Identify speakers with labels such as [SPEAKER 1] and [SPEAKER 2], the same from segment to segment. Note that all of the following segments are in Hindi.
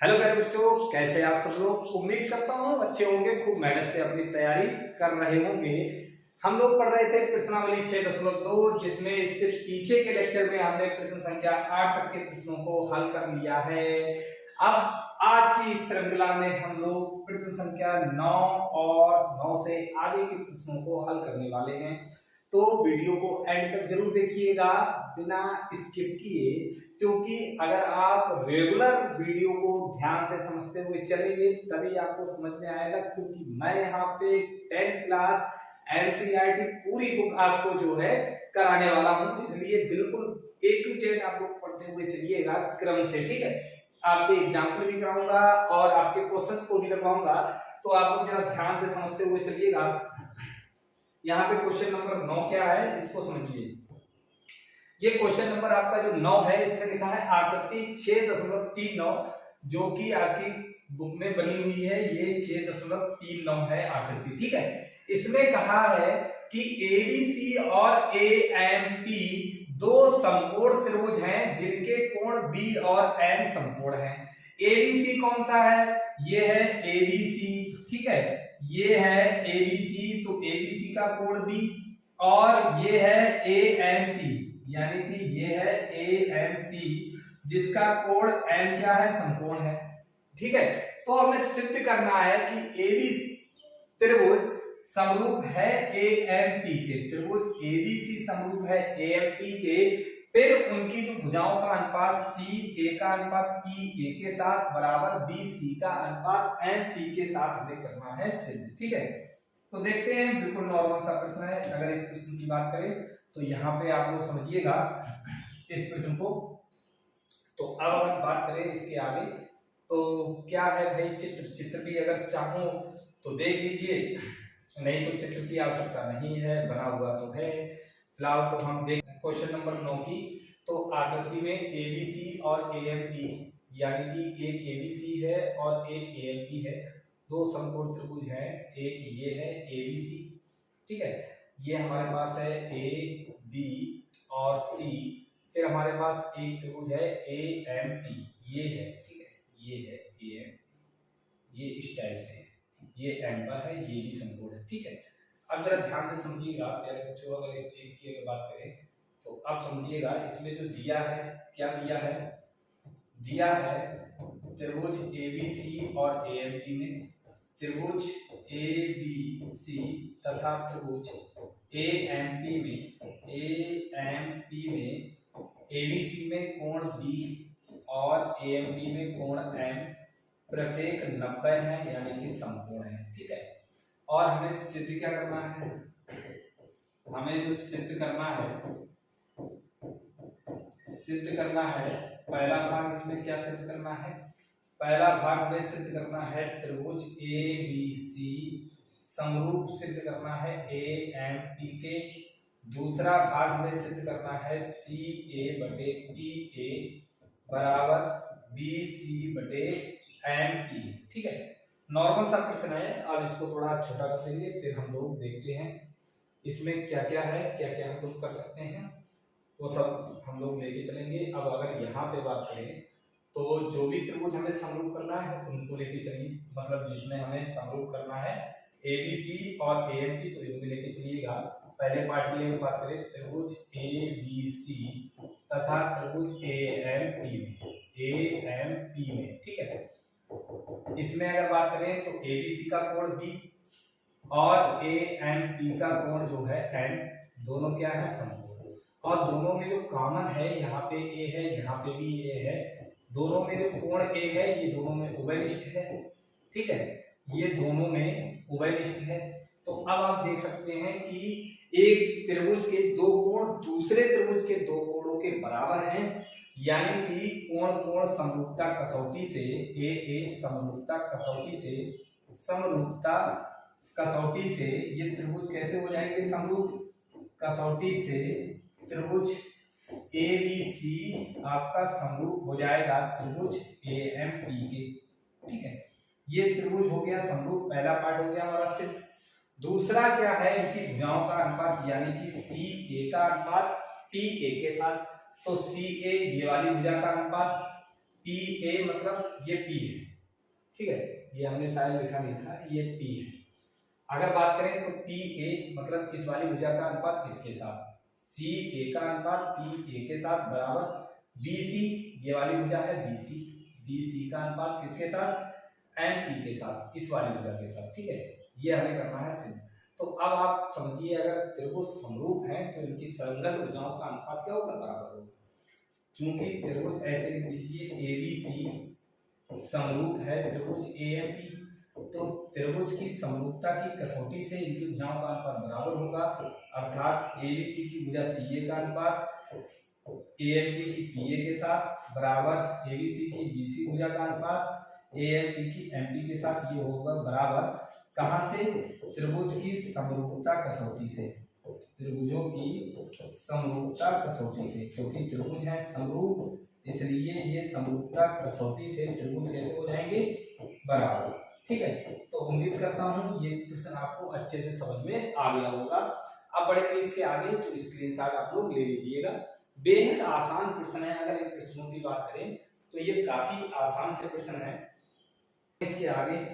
[SPEAKER 1] हेलो प्यारे बच्चों, कैसे आप सब लोग। उम्मीद करता हूँ अच्छे होंगे, खूब मेहनत से अपनी तैयारी कर रहे होंगे। हम लोग पढ़ रहे थे प्रश्नावली 6.2, जिसमें इससे पीछे के लेक्चर में हमने प्रश्न संख्या 8 तक के प्रश्नों को हल कर लिया है। अब आज की इस श्रृंखला में हम लोग प्रश्न संख्या 9 और 9 से आगे के प्रश्नों को हल करने वाले हैं। तो वीडियो को एंड तक जरूर देखिएगा बिना स्किप किए, क्योंकि अगर आप रेगुलर वीडियो को ध्यान से समझते हुए चलेंगे तभी आपको समझ में आएगा। क्योंकि मैं यहाँ पे 10th क्लास एनसीईआरटी पूरी बुक आपको जो है कराने वाला हूँ, इसलिए बिल्कुल A to Z आप लोग पढ़ते हुए चलिएगा क्रम से, ठीक है। आपके एग्जाम्पल भी कराऊंगा और आपके क्वेश्चंस को भी करवाऊंगा, तो आप लोग जरा ध्यान से समझते हुए चलिएगा। यहाँ पे क्वेश्चन नंबर 9 क्या है इसको समझिए। ये क्वेश्चन नंबर आपका जो 9 है, इसमें लिखा है आकृति 6.39, जो कि आपकी बुक में बनी हुई है। ये 6.39 है आकृति, ठीक है। इसमें कहा है कि एबीसी और एएमपी दो समकोण त्रिभुज हैं जिनके कोण बी और एम समकोण हैं। एबीसी कौन सा है? ये है एबीसी, ठीक है। ये है एबीसी, तो एबीसी का कोण बी, और ये है एएमपी, यानी कि ये है एएमपी जिसका कोण एम क्या है? समकोण है, ठीक है। तो हमें सिद्ध करना है कि एबीसी त्रिभुज समरूप है एएमपी के। त्रिभुज एबीसी समरूप है एएमपी के, फिर उनकी जो भुजाओं का अनुपात सी ए का अनुपात पी ए के साथ बराबर बी सी का अनुपात एम पी के साथ हमें करना है सिद्ध, ठीक है। तो देखते हैं, बिल्कुल नॉर्मल सा प्रश्न है। अगर इस प्रश्न की बात करें तो यहाँ पे आप लोग समझिएगा इस प्रश्न को। तो अब अगर बात करें इसके आगे, तो क्या है भाई, चित्र भी अगर चाहो तो देख लीजिए, नहीं तो चित्र की आवश्यकता नहीं है, बना हुआ तो है। फिलहाल तो हम देख क्वेश्चन नंबर 9 की। तो आकृति में एबीसी और एएमपी, यानी कि एक एबीसी है और एक एएमपी है, दो समकोण त्रिभुज हैं। एक ये है एबीसी, ठीक है। ये हमारे पास है ए बी और सी, फिर हमारे पास एक त्रिभुज है एएमपी, ये है, ठीक है। ये है एएम, ये इस टाइप से, ये एम पर है, ये भी समकोण है, ठीक है। अब जरा ध्यान से समझिएगा प्यारे बच्चों, अगर इस चीज की अगर बात करें तो अब समझिएगा। इसमें जो दिया है, क्या दिया है? दिया है त्रिभुज एबीसी और एएमपी में, त्रिभुज एबीसी तथा त्रिभुज एएमपी में एबीसी में कोण बी और एएमपी में कोण एम प्रत्येक 90 है, यानी कि समकोण है, ठीक है। और हमें सिद्ध क्या करना है? हमें जो सिद्ध करना है, पहला भाग इसमें क्या सिद्ध करना है? पहला भाग में सिद्ध करना है त्रिभुज एबीसी समरूप सिद्ध करना है एएमपी के। दूसरा भाग में सिद्ध करना है सी ए बटे पी ए बराबर बी सी बटे एम पी, ठीक है। नॉर्मल सा प्रश्न है। अब इसको थोड़ा छोटा कर देंगे, फिर हम लोग देखते हैं इसमें क्या क्या है, क्या क्या हम लोग कर सकते हैं, वो सब हम लोग लेके चलेंगे। अब अगर यहाँ पे बात करें तो जो भी त्रिभुज हमें समरूप करना है उनको लेके चलिए, मतलब जिसमें हमें समरूप करना है एबीसी और एएमपी, तो इनको लेके चलिएगा। पहले पार्ट की अगर बात करें, त्रिभुज एबीसी तथा त्रिभुज एएमपी में, ठीक है। इसमें अगर बात करें तो एबीसी का कोण बी और एएमपी का कोण जो है एम, दोनों क्या है? समकोण। और दोनों में जो कॉमन है, यहाँ पे ए है, यहाँ पे भी ए है, दोनों में जो कोण ए है ये दोनों में उभयनिष्ठ है, ठीक है। ये दोनों में उभयनिष्ठ है। तो अब आप देख सकते हैं कि एक त्रिभुज के दो कोण दूसरे त्रिभुज के दो कोणों के बराबर हैं, यानी कि कोण समरूपता कसौटी से समरूपता कसौटी से ये त्रिभुज कैसे हो जाएंगे समरूप? कसौटी से त्रिभुज एबीसी आपका समरूप हो जाएगा त्रिभुज एएमपी के, ठीक है। ये त्रिभुज हो गया समरूप, पहला पार्ट हो गया हमारा सिद्ध। दूसरा क्या है? इसकी भुजाओं का अनुपात, यानी कि सी ए का अनुपात पी ए के साथ। तो सी ए ये वाली भुजा का अनुपात, पी ए मतलब ये पी है, ठीक है, ये हमने शायद लिखा नहीं था, ये पी है। अगर बात करें तो पी ए मतलब इस वाली भुजा का अनुपात इसके साथ, सी ए का अनुपात पी ए के साथ बराबर बी सी, ये वाली भुजा है बी सी, बी सी का अनुपात किसके साथ, एम पी के साथ, इस वाली भुजा के साथ, ठीक है, ये हमें करना है सिद्ध। तो अब आप समझिए अगर त्रिभुज समरूप है तो इनकी संगत भुजाओं का अनुपात क्या होगा, बराबर होगा। चूंकि त्रिभुज ऐसे लिख लीजिए ए बी सी समरूप है त्रिभुज ए एम पी, तो त्रिभुज की समरूपता की कसौटी से इनकी भुजाओं का अनुपात बराबर होगा, अर्थात ए बी सी की भुजा सी ए का अनुपात ए एम पी की पी ए के साथ बराबर ए बी सी की बी सी भुजा का अनुपात ए एम पी की एम पी के साथ, ये होगा बराबर कहां से, त्रिभुज की समरूपता कसौटी से, त्रिभुजों की समरूपता कसौटी से, क्योंकि त्रिभुज है समरूप इसलिए ये समरूपता कसौटी से त्रिभुज कैसे हो जाएंगे, बराबर, ठीक है। तो उम्मीद करता हूं ये प्रश्न आपको अच्छे से समझ में आ गया होगा। अब बढ़ेंगे इसके आगे, तो स्क्रीनशॉट आप लोग ले लीजिएगा। बेहद आसान प्रश्न है, अगर इन प्रश्नों की बात करें तो ये काफी आसान से प्रश्न है। इसके आगे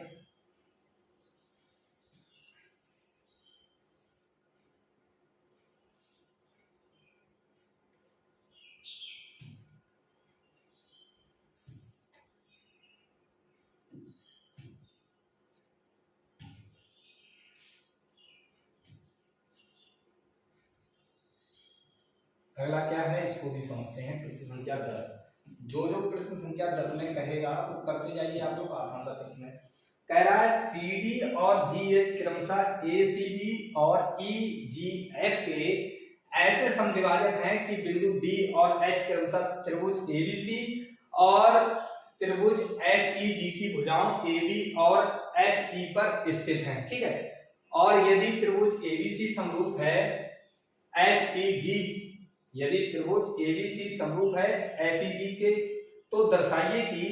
[SPEAKER 1] अगला क्या है, इसको भी समझते हैं। प्रश्न संख्या 10, जो प्रश्न संख्या 10 में कहेगा वो करते जाइए आप लोग, आसान सा प्रश्न है। कह रहा है सी डी और जी एच क्रमशः ए सी बी और ई जी एफ के ऐसे समद्विभाजक हैं कि बिंदु डी और एच क्रमशः त्रिभुज ए बी सी और त्रिभुज एफ ई जी की भुजाओं ए बी और एफ ई पर स्थित हैं, ठीक है। और यदि त्रिभुज ए बी सी समरूप है एफ ई जी, यदि त्रिभुज एबीसी समरूप है एफईजी के, तो दर्शाइए कि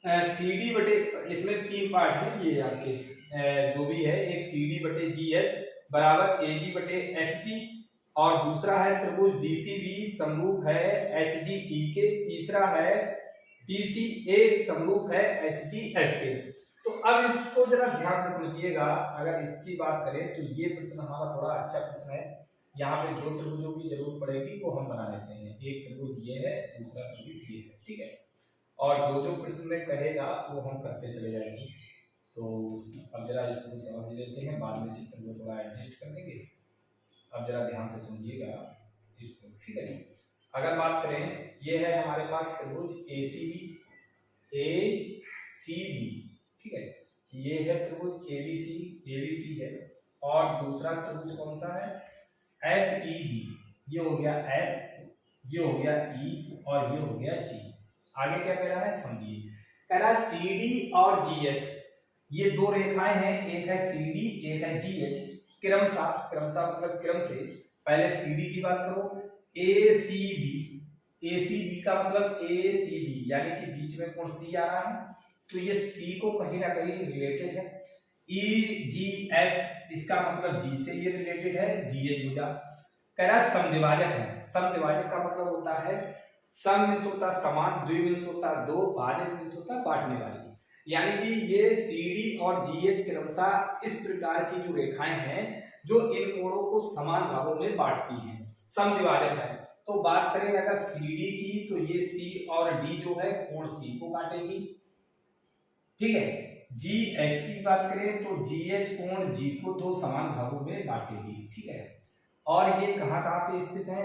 [SPEAKER 1] सीडी बटे, इसमें तीन पार्ट है ये आपके, जो भी है, एक सीडी बटे जीएच बराबर एजी बटे एफजी, और दूसरा है त्रिभुज डीसीबी समरूप है एचजीई के, तीसरा है बीसीए समरूप है एचजीएफ के। तो अब इसको जरा ध्यान से समझिएगा। अगर इसकी बात करें तो ये प्रश्न हमारा थोड़ा अच्छा प्रश्न है। यहाँ पे दो त्रिभुजों की जरूरत पड़ेगी, वो हम बना लेते हैं। एक त्रिभुज ये है, दूसरा त्रिभुज ये है, ठीक है। और जो प्रश्न में कहेगा वो हम करते चले जाएंगे। तो अब जरा इसको समझ लेते हैं, बाद में चित्र को थोड़ा एडजस्ट कर देंगे। अब जरा ध्यान से समझिएगा इसको, ठीक है। अगर बात करें, ये है हमारे पास त्रिभुज ए सी बी, ठीक है, ये है त्रिभुज ए बी सी है, और दूसरा त्रिभुज कौन सा है, एफ ई जी। ये हो गया एफ, ये हो गया ई, और ये हो गया जी। आगे क्या कह रहा है समझिए। कह रहा है सी डी और जी एच, ये दो रेखाएं हैं, एक है सी डी एक है जी एच, क्रमशः मतलब क्रम से, पहले सी डी की बात करो, ए सी बी का मतलब ए सी बी, यानी कि बीच में कोण सी आ रहा है, तो ये सी को कहीं ना कहीं रिलेटेड है। ई जी एफ, इसका मतलब जी से ये रिलेटेड है, जी एच भुजा। कह रहा है समद्विभाजक है। समद्विभाजक का मतलब होता है, सम मीन्स होता है समान, द्वि मीन्स होता है दो, भाजक मीन्स होता है बांटने वाली। यानी कि ये सी डी और जी एच क्रमशः इस प्रकार की जो रेखाएं हैं जो इन कोणों को समान भागों में बांटती हैं, समद्विभाजक है। तो बात करें अगर सी डी की, तो ये सी और डी जो है कोण सी को काटेगी, ठीक है। जी एच की बात करें तो जी एच कोण जी को दो समान भागों में बांटेगी, ठीक है। और ये कहाँ पे स्थित है,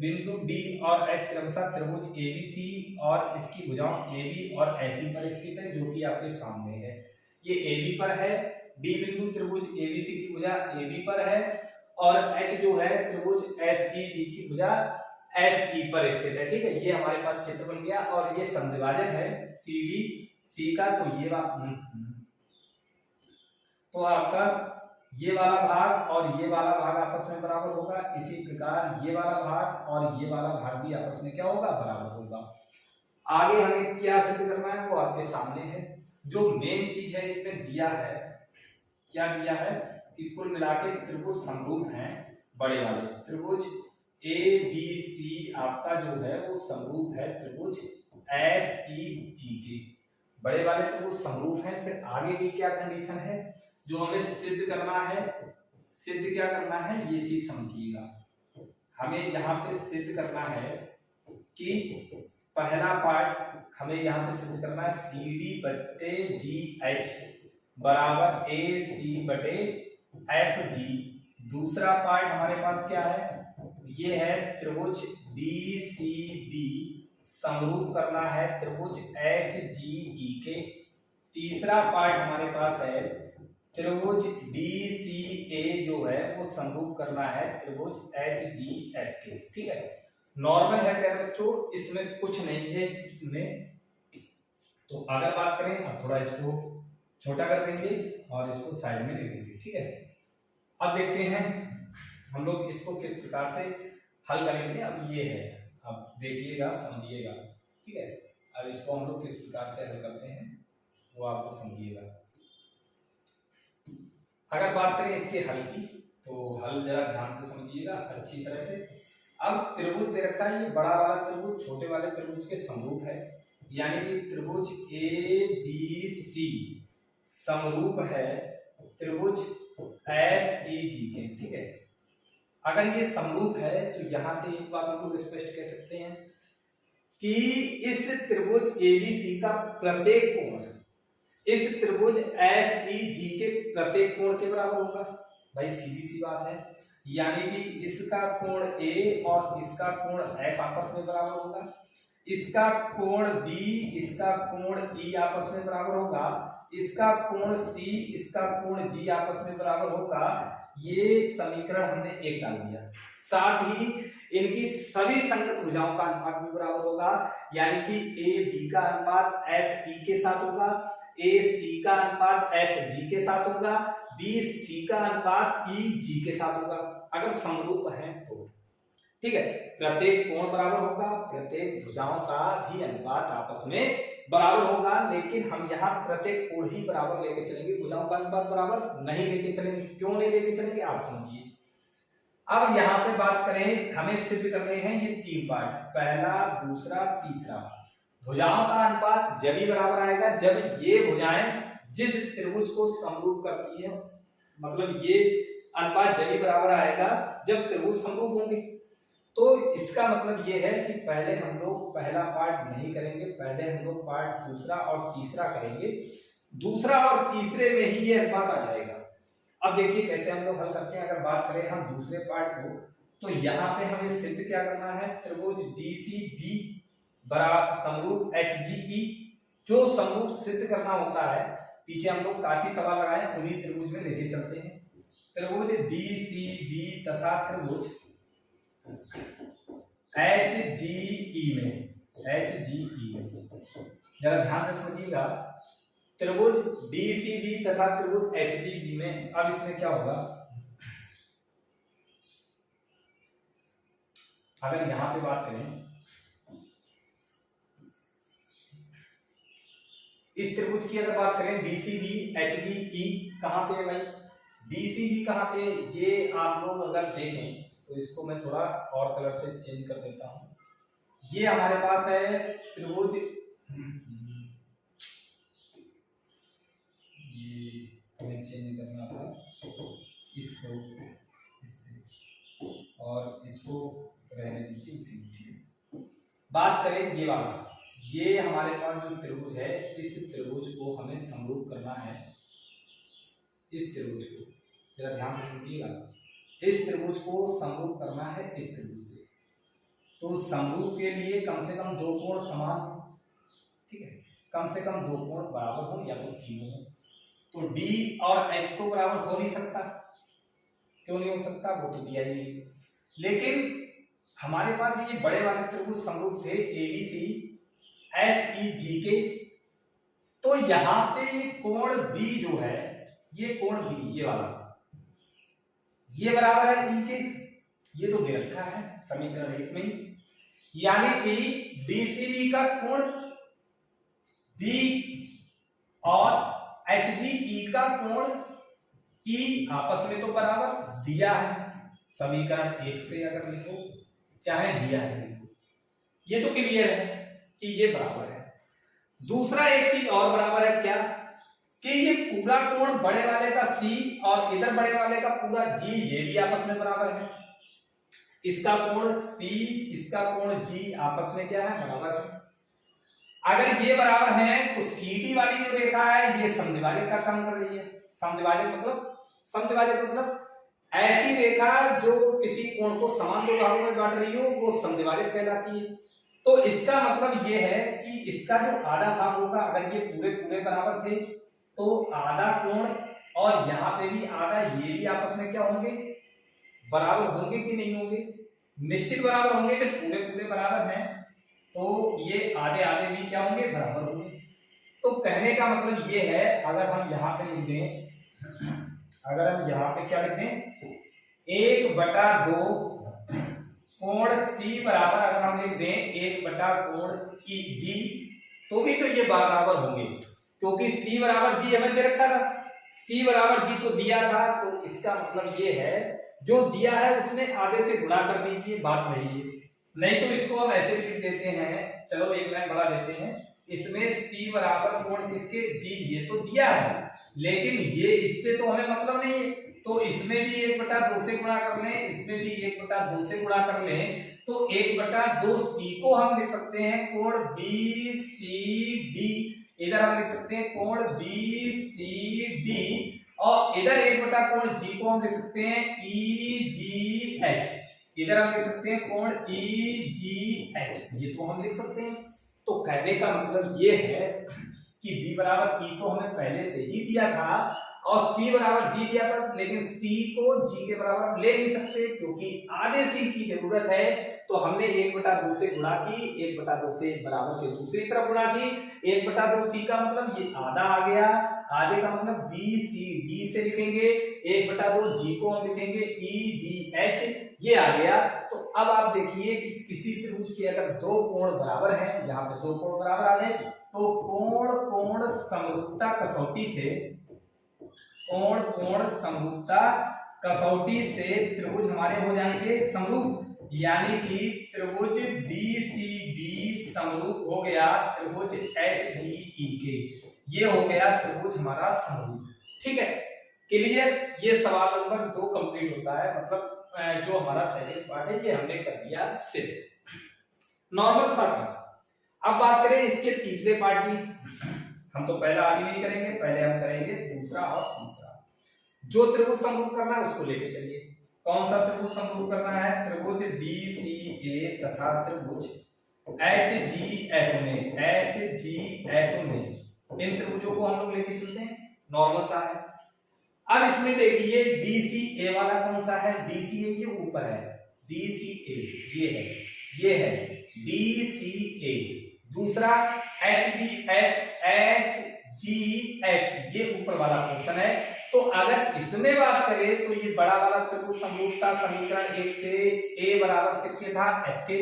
[SPEAKER 1] बिंदु डी और एच क्रमशः त्रिभुज एबीसी और इसकी भुजाओं एबी और एफई पर स्थित है, जो कि आपके सामने है। ये एबी पर है, डी बिंदु त्रिभुज एबीसी की भुजा एबी पर है, और एच जो है त्रिभुज एफईजी की भुजा एफई पर स्थित है, ठीक है। ये हमारे पास चित्र बन गया, और ये समद्विभाजक है सी डी सी का, तो ये तो आपका ये वाला भाग और ये वाला भाग आपस में बराबर होगा। इसी प्रकार ये वाला भाग और ये वाला भाग भी आपस में क्या होगा, बराबर होगा। आगे हमें क्या सिद्ध करना है वो आपके सामने है। जो मेन चीज है इसमें दिया है, क्या दिया है कि कुल मिलाके त्रिभुज समरूप हैं, बड़े वाले त्रिभुज ए बी सी आपका जो है वो समरूप है त्रिभुज बड़े वाले त्रिभुज समरूप हैं। फिर आगे की क्या कंडीशन है जो हमें सिद्ध करना है, सिद्ध क्या करना है ये चीज समझिएगा। हमें यहाँ पे सिद्ध करना है कि पहला पार्ट हमें यहाँ पे सिद्ध करना है CD बटे GH बराबर AC बटे FG। दूसरा पार्ट हमारे पास क्या है, ये है त्रिभुज DCB समरूप करना है त्रिभुज HGE के। तीसरा पार्ट हमारे पास है त्रिभुज DCA जो है वो समरूप करना है त्रिभुज HGF के। ठीक है, नॉर्मल है प्यारे बच्चों, इसमें कुछ नहीं है इसमें। तो अगर बात करें, अब थोड़ा इसको छोटा कर देंगे और इसको साइड में लिख देंगे। ठीक है, अब देखते हैं हम लोग इसको किस प्रकार से हल करेंगे। अब ये है, अब देखिएगा समझिएगा। ठीक है, अब इसको हम लोग किस प्रकार से हल करते हैं वो आप लोग समझिएगा। अगर बात करें इसके हल की तो हल जरा ध्यान से समझिएगा अच्छी तरह से। अब त्रिभुज दे रखा है, ये बड़ा वाला त्रिभुज छोटे वाले त्रिभुज के समरूप है, यानी कि त्रिभुज ABC समरूप है त्रिभुज FEG के। ठीक है, अगर ये समरूप है तो यहां से एक बात हम लोग स्पष्ट कह सकते हैं कि इस त्रिभुज ABC का प्रत्येक कोण इस त्रिभुज FEG के प्रत्येक कोण के बराबर होगा। भाई सीधी सी बात है, यानी कि इसका कोण A और इसका कोण F आपस में बराबर होगा, इसका कोण B इसका कोण E आपस में बराबर होगा, इसका कोण C इसका कोण G आपस में बराबर होगा। ये समीकरण हमने एक डाल दिया। साथ ही इनकी सभी संगत भुजाओं का अनुपात भी बराबर होगा, यानी कि AB का अनुपात FE के साथ होगा, AC का अनुपात FG के साथ होगा, BC का अनुपात EG के साथ होगा अगर समरूप है तो। ठीक है, प्रत्येक कोण बराबर होगा, प्रत्येक भुजाओं का भी अनुपात आपस में बराबर होगा, लेकिन हम यहाँ प्रत्येक कोण ही बराबर लेके चलेंगे, भुजाओं का अनुपात बराबर नहीं लेके चलेंगे। क्यों नहीं लेके चलेंगे आप समझिए। अब यहाँ पे बात करें, हमें सिद्ध करने हैं ये तीन पार्ट, पहला दूसरा तीसरा। भुजाओं का अनुपात जब ही बराबर आएगा जब ये भुजाएं जिस त्रिभुज को समरूप करती है, मतलब ये अनुपात जब ही बराबर आएगा जब त्रिभुज समरूप होंगे। तो इसका मतलब ये है कि पहले हम लोग पहला पार्ट नहीं करेंगे, पहले हम लोग पार्ट दूसरा और तीसरा करेंगे। दूसरा और तीसरे में ही ये अनुपात आ जाएगा। अब देखिए कैसे हम लोग हल करते हैं। अगर बात करें हम दूसरे पार्ट को, तो यहाँ पे हमें सिद्ध क्या करना है, त्रिभुज DCB बराबर समरूप HGE। जो समरूप सिद्ध करना होता है, पीछे हम लोग काफी सवाल लगाए, उन्हीं त्रिभुज में लेके चलते हैं। त्रिभुज DCB तथा त्रिभुज HGE में जरा ध्यान से समझिएगा। त्रिभुज DCB तथा त्रिभुज HGB में अब इसमें क्या होगा, अगर यहां पे बात करें इस त्रिभुज की, अगर बात करें DCB HGE कहां पे है भाई, DCB कहां पे, ये आप लोग अगर देखें तो इसको मैं थोड़ा और कलर से चेंज कर देता हूं। ये हमारे पास है त्रिभुज, ये हमें चेंज करना था इसको इससे, और इसको रहने दीजिए उसी में। ठीक है, बात करें ये वाला, ये हमारे पास जो त्रिभुज है, इस त्रिभुज को हमें समरूप करना है। इस त्रिभुज को जरा ध्यान से समझिएगा, इस त्रिभुज को समरूप करना है इस त्रिभुज से। तो समरूप के लिए कम से कम दो कोण समान हो। ठीक है, कम से कम दो कोण बराबर हो या तो तीनों हो। तो D और H तो बराबर हो नहीं सकता, क्यों नहीं हो सकता, वो तो दिया ही नहीं। लेकिन हमारे पास ये बड़े वाले त्रिभुज समरूप थे ABC FEG के, तो यहाँ पे ये कोण B जो है, ये कोण B ये वाला, ये बराबर है E के, ये तो दे रखा है समीकरण 1 में, यानी कि DCB का कोण B और HGE का कोण E आपस में तो बराबर दिया है समीकरण 1 से, अगर लिखो चाहे दिया है लिखो, ये तो क्लियर है कि ये बराबर है। दूसरा एक चीज और बराबर है क्या, कि ये पूरा कोण बड़े वाले का C और इधर बड़े वाले का पूरा G ये भी आपस में बराबर है। इसका कोण C इसका कोण G आपस में क्या है, बराबर है। अगर ये बराबर है तो CD वाली जो रेखा है ये समद्विभाजक का काम कर रही है। समद्विभाजक मतलब ऐसी रेखा जो किसी कोण को समान दो भागों में बांट रही हो वो समद्विभाजक कहलाती है। तो इसका मतलब ये है कि इसका जो आधा भाग होगा, अगर ये पूरे पूरे बराबर थे तो आधा कोण और यहाँ पे भी आधा, ये भी आपस में क्या होंगे, बराबर होंगे कि नहीं होंगे, निश्चित बराबर होंगे। जब पूरे पूरे बराबर हैं तो ये आधे आधे भी क्या होंगे, बराबर होंगे। तो कहने का मतलब ये है, अगर हम यहाँ पे लिख दें, अगर हम यहाँ पे क्या लिख दें, 1/2 कोण C बराबर, अगर हम लिख दें 1/2 कोण G, तो भी तो ये बराबर होंगे, क्योंकि C बराबर G हमें दे रखा था, C बराबर G तो दिया था। तो इसका मतलब ये है जो दिया है उसमें आधे से गुणा कर दीजिए, बात वही है। नहीं तो इसको हम ऐसे लिख देते हैं, चलो एक लाइन बढ़ा देते हैं, इसमें C बराबर कोण किसके, G, ये तो दिया है, लेकिन ये इससे तो हमें मतलब नहीं है, तो इसमें भी 1/2 से गुणा कर लें, इसमें भी 1/2 से गुणा कर लें, तो 1/2 C को हम लिख सकते हैं कोण BCD, इधर हम लिख सकते हैं कोण BCD, और इधर 1/2 कोण G को हम लिख सकते हैं EGH, इधर हम लिख सकते हैं कोण EGH, ये तो हम लिख सकते हैं। तो कहने का मतलब ये है कि B बराबर E तो हमें पहले से ही दिया था और C बराबर G दिया था, लेकिन C को G के बराबर ले नहीं सकते क्योंकि आधे C की जरूरत है। तो हमने 1/2 से गुणा की, 1/2 से बराबर के दूसरी तरफ गुणा की, 1/2 C का मतलब ये आधा आ गया, आधे का मतलब BCD से लिखेंगे, 1/2 G को हम लिखेंगे EGH, ये आ गया। तो अब आप देखिए कि किसी त्रिभुज के अगर दो कोण बराबर हैं, यहाँ पे दो कोण बराबर आ गए, तो कोण समरूपता कसौटी से, कोण समरूपता कसौटी से त्रिभुज हमारे हो जाएंगे समरूप, यानी कि त्रिभुज DCB समरूप हो गया त्रिभुज HGE के, ये हो गया त्रिभुज हमारा समरूप। ठीक है, क्लियर। ये सवाल नंबर 2 कंप्लीट होता है, मतलब जो हमारा सेकंड पार्ट है ये हमने कर दिया सिर्फ नॉर्मल सा था। अब बात करें इसके तीसरे पार्ट की, हम तो पहला आगे नहीं करेंगे, पहले हम करेंगे दूसरा और तीसरा। जो त्रिभुज समरूप करना है उसको लेके चलिए। कौन सा त्रिभुज समरूप करना है, त्रिभुज DCA तथा त्रिभुज HGF में, इन त्रिभुजों को हम लोग लेके चलते हैं, नॉर्मल सा है। अब इसमें देखिए DCA वाला कौन सा है, DCA ये ऊपर है, DCA ये है DCA। दूसरा HGF ये ऊपर वाला पोर्शन है। तो अगर इसमें बात करें तो ये बड़ा वाला त्रिभुज समरूपता समीकरण 1 से A बराबर किसके था, F के।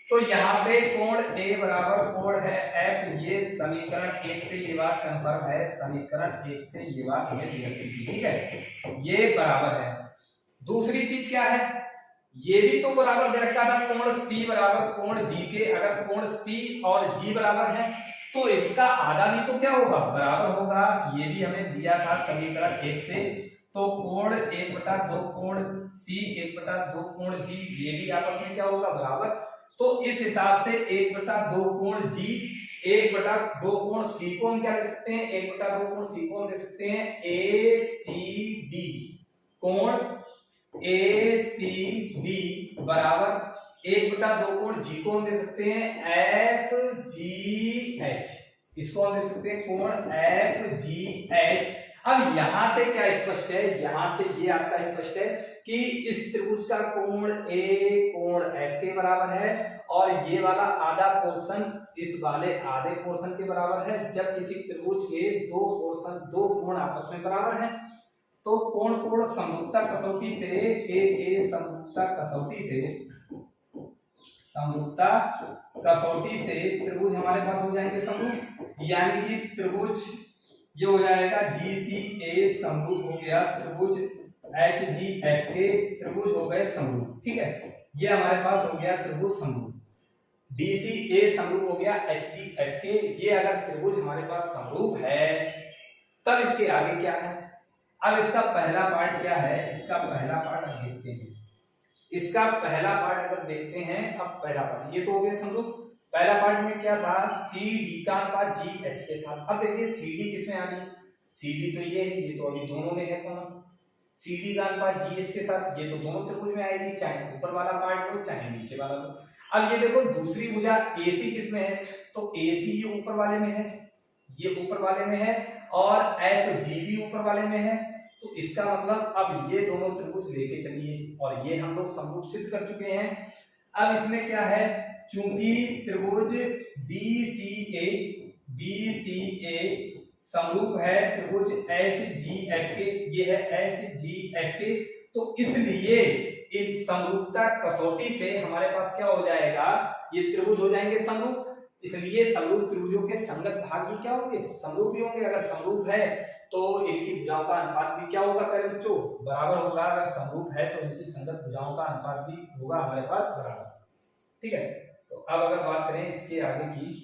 [SPEAKER 1] तो यहाँ पे कोण A बराबर कोण है F, ये समीकरण 1 से ये बात कंफर्म है, समीकरण 1 से ये बात हमें दी जाती थी, ठीक है, ये बराबर है। दूसरी चीज क्या है, ये भी तो बराबर दे रखा था कोण C बराबर कोण G के। अगर कोण C और G बराबर है तो इसका आधा भी तो क्या होगा, बराबर होगा, ये भी हमें दिया था समीकरण 1 से। तो कोण 1/2 कोण C 1/2 कोण G, ये भी आपस में क्या होगा, बराबर। तो इस हिसाब से 1/2 कोण G 1/2 कोण C को हम क्या लिख सकते हैं, 1/2 कोण C को हम लिख सकते हैं ACD, कोण ACD बराबर 1/2 कोण G को हम लिख सकते हैं FGH, इसको हम लिख सकते हैं कोण FGH। अब यहां से क्या स्पष्ट है, यहां से ये आपका स्पष्ट है कि इस त्रिभुज का कोण A कोण F के बराबर है और ये वाला आधा पोर्शन इस वाले आधे पोर्शन के बराबर है। जब किसी त्रिभुज के दो पोर्शन, दो कोण आपस में बराबर हैं तो कोण समरूपता कसौटी से समरूपता कसौटी से त्रिभुज हमारे पास हो जाएंगे समरूप, यानी कि त्रिभुज ये हो जाएगा DCA समरूप हो गया त्रिभुज HGF के त्रिभुज हो गए समरूप, ठीक है, ये हमारे पास हो गया त्रिभुज समरूप। DCA समरूप हो गया HDF के। ये अगर त्रिभुज हमारे पास समरूप है तब इसके आगे क्या है। अब इसका पहला पार्ट क्या है, इसका पहला पार्ट अब देखते हैं। इसका पहला पार्ट अगर देखते हैं, अब पहला पार्ट ये तो हो गया समरूप। पहला पार्ट में क्या था, CD का अनुपात GH के साथ। अब देखिए CD किसमें आ गई, CD तो ये है, ये तो अभी दोनों में है कौन, CD का अनुपात GH के साथ। ये तो दोनों त्रिभुज में आएगी, चाहे ऊपर वाला पार्ट हो चाहे नीचे वाला हो। अब ये देखो दूसरी भुजा AC किसमें है, तो AC ये ऊपर वाले में है, ये ऊपर वाले में है, और FG भी ऊपर वाले में है। तो इसका मतलब अब ये दोनों त्रिभुज लेके चलिए, और ये हम लोग समरूप सिद्ध कर चुके हैं। अब इसमें क्या है, चूंकि त्रिभुज BCA समरूप है त्रिभुज HGF के, ये है HGF के, तो इसलिए इन समरूपता कसौटी से हमारे पास क्या हो जाएगा, ये त्रिभुज हो जाएंगे समरूप। इसलिए समरूप त्रिभुजों के संगत भाग भी क्या होंगे, समरूप ही होंगे। अगर समरूप है तो इनकी भुजाओं का अनुपात भी क्या होगा पहले बच्चों, बराबर होगा। अगर समरूप है तो इनकी संगत भुजाओं का अनुपात भी होगा हमारे पास बराबर। ठीक है, तो अब अगर बात करें इसके आगे की,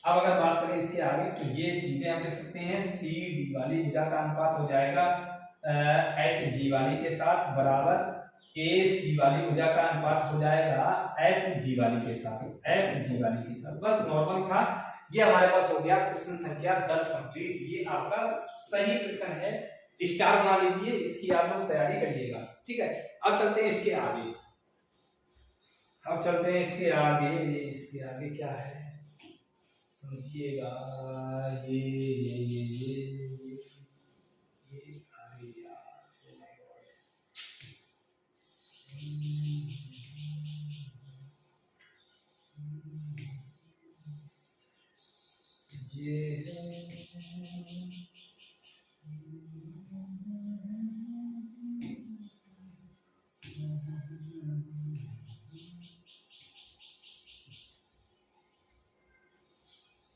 [SPEAKER 1] अब अगर बात करें इसके आगे, तो ये सीधे हम लिख सकते हैं CD वाली भुजा का अनुपात हो जाएगा HG वाली के साथ बराबर AC वाली भुजा का अनुपात हो जाएगा FG वाली के साथ, FG वाली के साथ। बस नॉर्मल था। ये हमारे पास हो गया प्रश्न संख्या 10 कंप्लीट। ये आपका सही प्रश्न है, स्टार बना लीजिए, इसकी आप लोग तैयारी करिएगा। ठीक है, अब चलते हैं इसके आगे। अब चलते हैं इसके आगे, इसके आगे क्या है समझिएगा। ये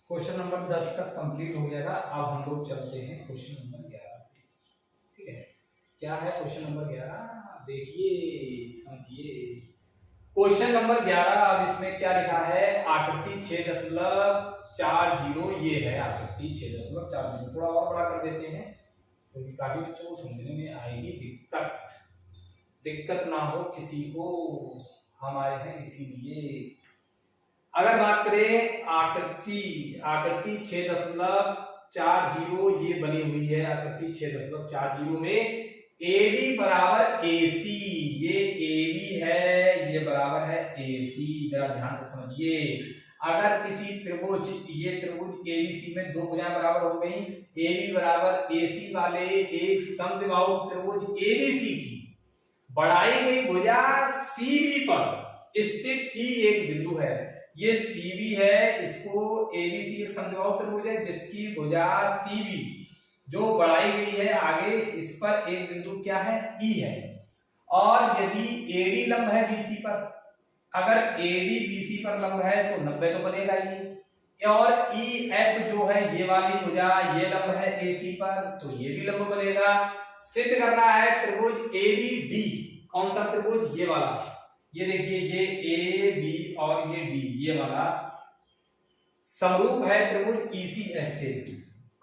[SPEAKER 1] क्वेश्चन नंबर 10 तक कंप्लीट हो गया था। अब हम लोग चलते हैं क्वेश्चन नंबर 11। ठीक है, क्या है क्वेश्चन नंबर 11, देखिए समझिए। क्वेश्चन नंबर 11, अब इसमें क्या लिखा है, आकृति 6.40, ये है आकृति 6.40। थोड़ा और बड़ा कर देते हैं क्योंकि काफी बच्चों को समझने में आएगी, दिक्कत ना हो किसी को, हम आए हैं इसीलिए। अगर बात करें आकृति 6.40 ये बनी हुई है। आकृति 6.40 में AB बराबर AC, ये AB है, ये बराबर है AC। जरा ध्यान से समझिए, अगर किसी त्रिभुज, ये त्रिभुज ABC में दो भुजाएं बराबर हो गई, AB बराबर AC वाले एक समद्विबाहु त्रिभुज ABC की बढ़ाई गई भुजा CB पर स्थित E एक बिंदु है। ये CB है, इसको ABC एक समद्विबाहु त्रिभुज है जिसकी भुजा CB जो बढ़ाई गई है आगे, इस पर एक बिंदु क्या है, E है। और यदि AD लंब है BC पर, अगर AD BC पर लंब है तो 90 तो बनेगा ही, और EF जो है ये वाली भुजा ये लंब है AC पर, तो ये भी लंब बनेगा। सिद्ध करना है त्रिभुज ABD, कौन सा त्रिभुज, ये वाला। ये देखिए, ये AB और ये D, ये वाला समरूप है त्रिभुज ECF के।